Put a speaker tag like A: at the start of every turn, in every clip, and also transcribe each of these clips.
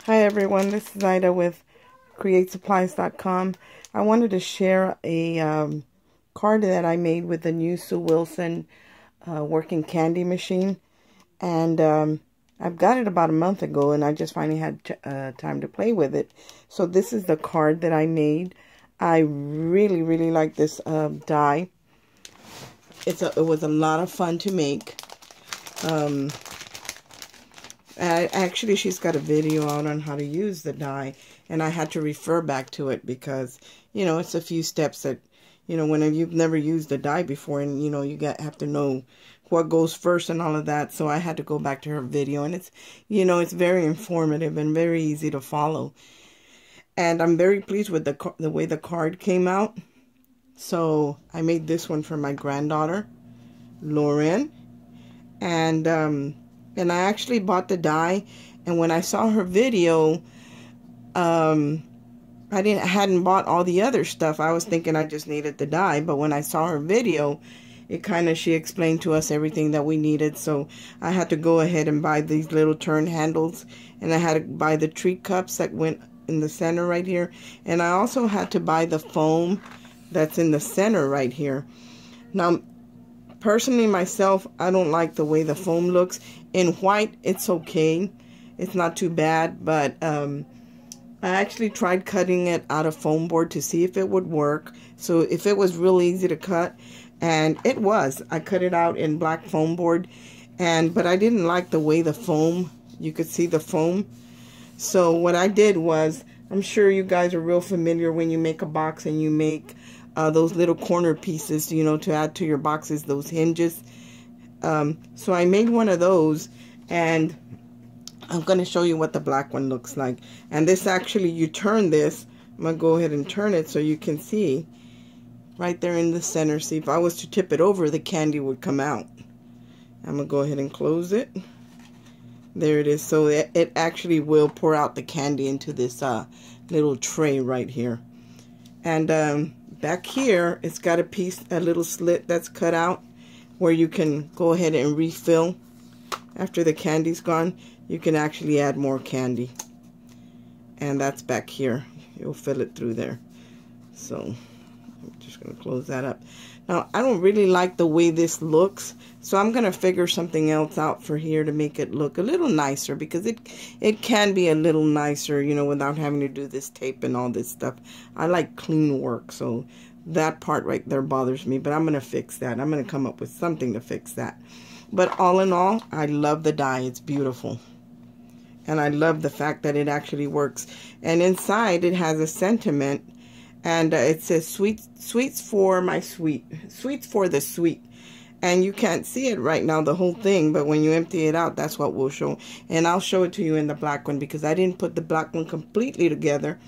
A: Hi everyone, this is Ida with CreateSupplies.com. I wanted to share a card that I made with the new Sue Wilson working candy machine. And I've got it about a month ago and I just finally had time to play with it. So this is the card that I made. I really like this die. It was a lot of fun to make. Actually, she's got a video out on how to use the die, and I had to refer back to it because, you know, it's a few steps that, you know, when you've never used a die before, and, you know, you have to know what goes first and all of that. So I had to go back to her video, and it's, you know, it's very informative and very easy to follow. And I'm very pleased with the way the card came out. So I made this one for my granddaughter, Lauren, and I actually bought the die, and when I saw her video, I hadn't bought all the other stuff. I was thinking I just needed the die, but when I saw her video, she explained to us everything that we needed. So I had to go ahead and buy these little turn handles, and I had to buy the treat cups that went in the center right here, and I also had to buy the foam that's in the center right here. Now, personally, myself, I don't like the way the foam looks. In white, it's okay. It's not too bad, but I actually tried cutting it out of foam board to see if it would work. So if it was real easy to cut, and it was. I cut it out in black foam board, but I didn't like the way the foam, you could see the foam. So what I did was, I'm sure you guys are real familiar when you make a box and you make those little corner pieces, you know, to add to your boxes, those hinges. So I made one of those, and I'm going to show you what the black one looks like. And this actually, you turn this, I'm going to go ahead and turn it so you can see right there in the center. See, if I was to tip it over, the candy would come out. I'm going to go ahead and close it. There it is. So it actually will pour out the candy into this little tray right here. And back here, it's got a little slit that's cut out where you can go ahead and refill. After the candy's gone, you can actually add more candy. And that's back here. You'll fill it through there. So I'm just going to close that up. Now, I don't really like the way this looks, so I'm going to figure something else out for here to make it look a little nicer, because it can be a little nicer, you know, without having to do this tape and all this stuff. I like clean work, so that part right there bothers me, but I'm going to fix that. I'm going to come up with something to fix that. But all in all, I love the die. It's beautiful. And I love the fact that it actually works. And inside, it has a sentiment. And it says, sweets for my sweet. Sweets for the sweet. And you can't see it right now, the whole thing. But when you empty it out, that's what we'll show. And I'll show it to you in the black one, because I didn't put the black one completely together,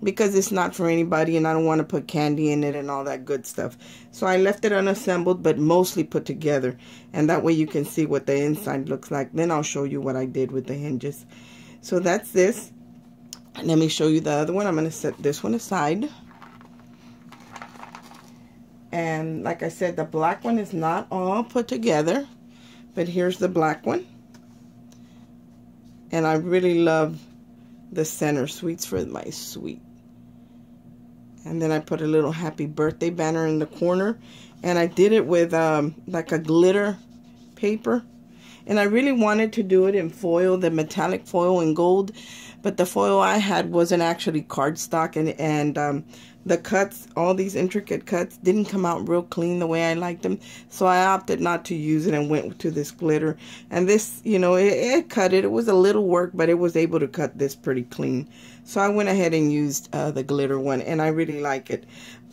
A: because it's not for anybody, and I don't want to put candy in it and all that good stuff. So I left it unassembled, but mostly put together. And that way you can see what the inside looks like. Then I'll show you what I did with the hinges. So that's this. Let me show you the other one. I'm going to set this one aside. And like I said, the black one is not all put together, but here's the black one. And I really love the center, sweets for my sweet. And then I put a little happy birthday banner in the corner, and I did it with like a glitter paper. And I really wanted to do it in foil, the metallic foil in gold, but the foil I had wasn't actually cardstock, and the cuts, all these intricate cuts, didn't come out real clean the way I liked them. So I opted not to use it and went to this glitter. And this, you know, it cut it. It was a little work, but it was able to cut this pretty clean. So I went ahead and used the glitter one, and I really like it.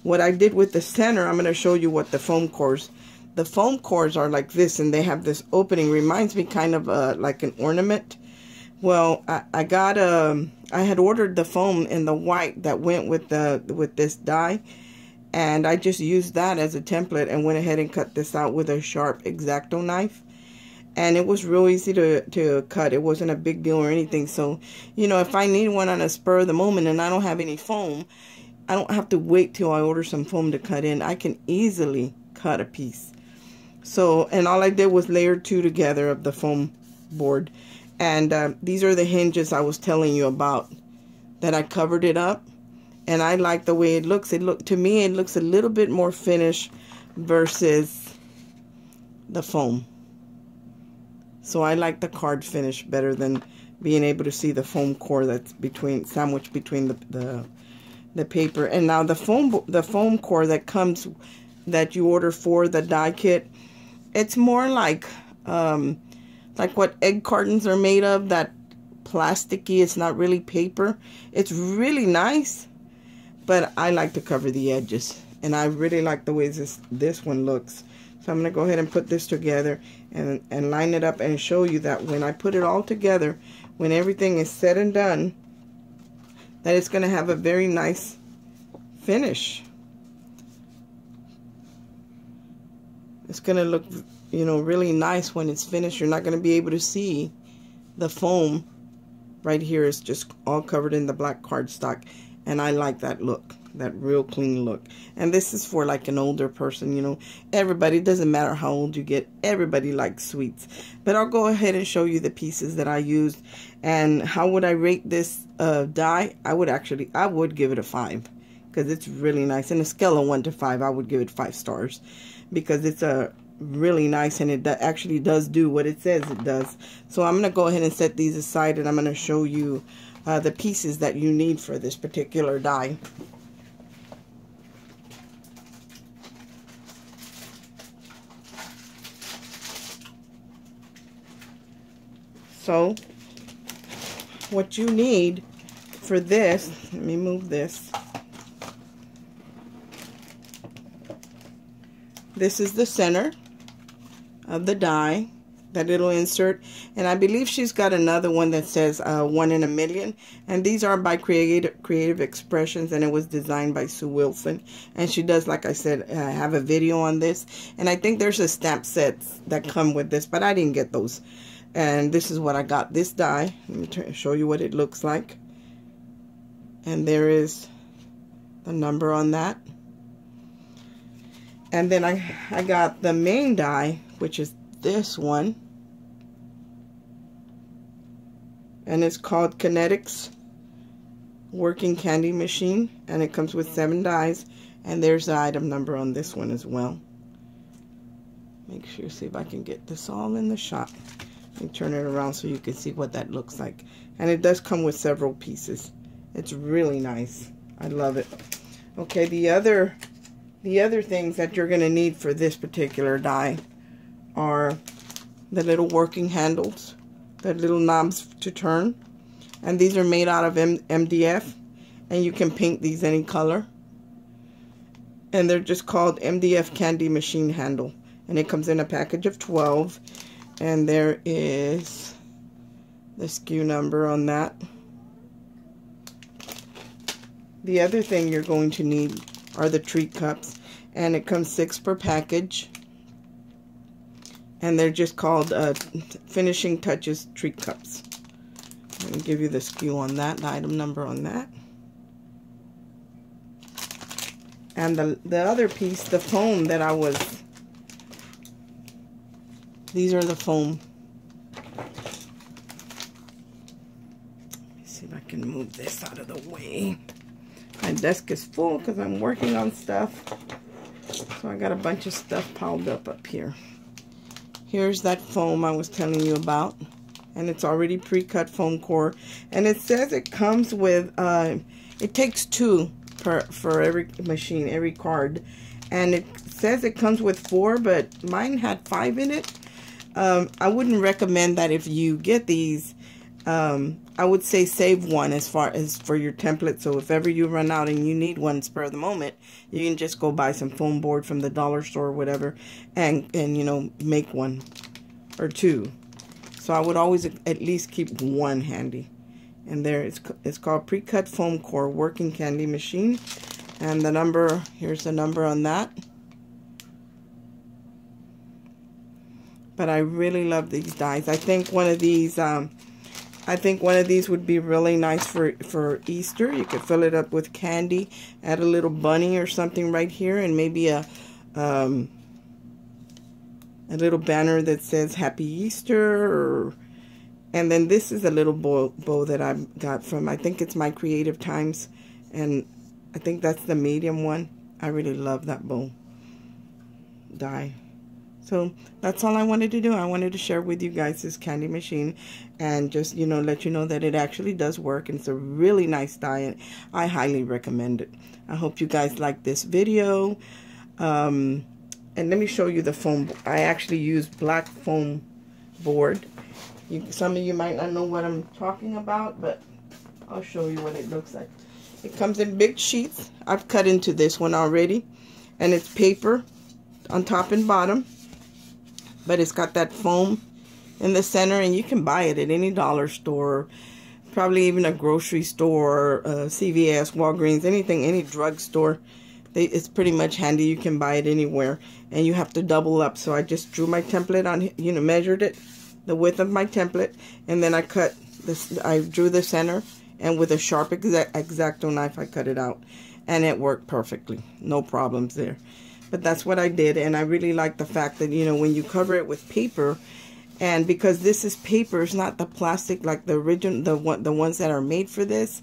A: What I did with the center, I'm going to show you what the foam cores. The foam cores are like this, and they have this opening. Reminds me kind of like an ornament. Well, I had ordered the foam in the white that went with this die, and I just used that as a template and went ahead and cut this out with a sharp X-Acto knife. And it was real easy to cut. It wasn't a big deal or anything. So, you know, if I need one on a spur of the moment and I don't have any foam, I don't have to wait till I order some foam to cut in. I can easily cut a piece. So, and all I did was layer 2 together of the foam board. And these are the hinges I was telling you about, that I covered it up. And I like the way it looks. To me, it looks a little bit more finished versus the foam. So I like the card finish better than being able to see the foam core that's sandwiched between the paper. And now the foam core that you order for the die kit, it's more like what egg cartons are made of, that plasticky. It's not really paper. It's really nice, but I like to cover the edges, and I really like the way this one looks. So I'm going to go ahead and put this together and line it up and show you that when I put it all together, when everything is said and done, that it's going to have a very nice finish. It's going to look, you know, really nice when it's finished. You're not going to be able to see the foam. Right here is just all covered in the black cardstock, and I like that look, that real clean look. And this is for like an older person, you know. Everybody, doesn't matter how old you get, everybody likes sweets. But I'll go ahead and show you the pieces that I used. And how would I rate this die? I would give it a 5, because it's really nice. In a scale of 1 to 5, I would give it 5 stars, because it's a really nice, and it actually does do what it says it does. So I'm going to go ahead and set these aside, and I'm going to show you the pieces that you need for this particular die. So what you need for this, let me move this. This is the center of the die that it'll insert, and I believe she's got another one that says 1 in a million, and these are by Creative Expressions, and it was designed by Sue Wilson. And she does, like I said, have a video on this, and I think there's a stamp sets that come with this, but I didn't get those. And this is what I got, this die. Let me show you what it looks like. And there is the number on that. And then I got the main die, which is this one. And it's called Kinetics Working Candy Machine. And it comes with 7 dies. And there's the item number on this one as well. Make sure you see if I can get this all in the shot. Let me turn it around so you can see what that looks like. And it does come with several pieces. It's really nice. I love it. Okay, the other things that you're going to need for this particular die are the little working handles, the little knobs to turn. And these are made out of MDF, and you can paint these any color. And they're just called MDF Candy Machine Handle. And it comes in a package of 12. And there is the SKU number on that. The other thing you're going to need are the treat cups, and it comes 6 per package, and they're just called Finishing Touches treat cups. Let me give you the SKU on that, the item number on that. And the other piece, the foam that these are the foam. Let me see if I can move this out of the way. My desk is full because I'm working on stuff. So I got a bunch of stuff piled up here. Here's that foam I was telling you about. And it's already pre-cut foam core. And it says it comes with, it takes 2 for every machine, every card. And it says it comes with 4, but mine had 5 in it. I wouldn't recommend that if you get these. I would say save one as far as for your template. So if ever you run out and you need one spur of the moment, you can just go buy some foam board from the dollar store or whatever, and you know, make 1 or 2. So I would always at least keep 1 handy. And there it's called Pre-Cut Foam Core Working Candy Machine. And the number, here's the number on that. But I really love these dies. I think one of these would be really nice for Easter. You could fill it up with candy, add a little bunny or something right here, and maybe a little banner that says Happy Easter, And then this is a little bow that I got from, I think it's My Creative Times, and I think that's the medium one. I really love that bow die. So that's all I wanted to do. I wanted to share with you guys this candy machine and just, you know, let you know that it actually does work, and it's a really nice die, and I highly recommend it. I hope you guys like this video. And let me show you the foam. I actually use black foam board. Some of you might not know what I'm talking about, but I'll show you what it looks like. It comes in big sheets. I've cut into this one already, and it's paper on top and bottom, but it's got that foam in the center, and you can buy it at any dollar store, probably even a grocery store, CVS, Walgreens, anything, any drugstore. It's pretty much handy. You can buy it anywhere, and you have to double up. So I just drew my template on, you know, measured it, the width of my template, and then I cut this. I drew the center, and with a sharp X-Acto knife, I cut it out, and it worked perfectly. No problems there. But that's what I did, and I really like the fact that, you know, when you cover it with paper, and because this is paper, it's not the plastic like the original, the ones that are made for this,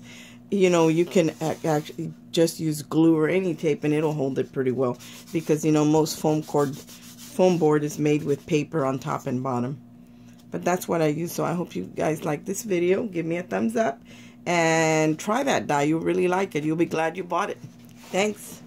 A: you know, you can actually just use glue or any tape, and it'll hold it pretty well, because, you know, most foam board is made with paper on top and bottom. But that's what I use. So I hope you guys like this video. Give me a thumbs up and try that die. You'll really like it. You'll be glad you bought it. Thanks.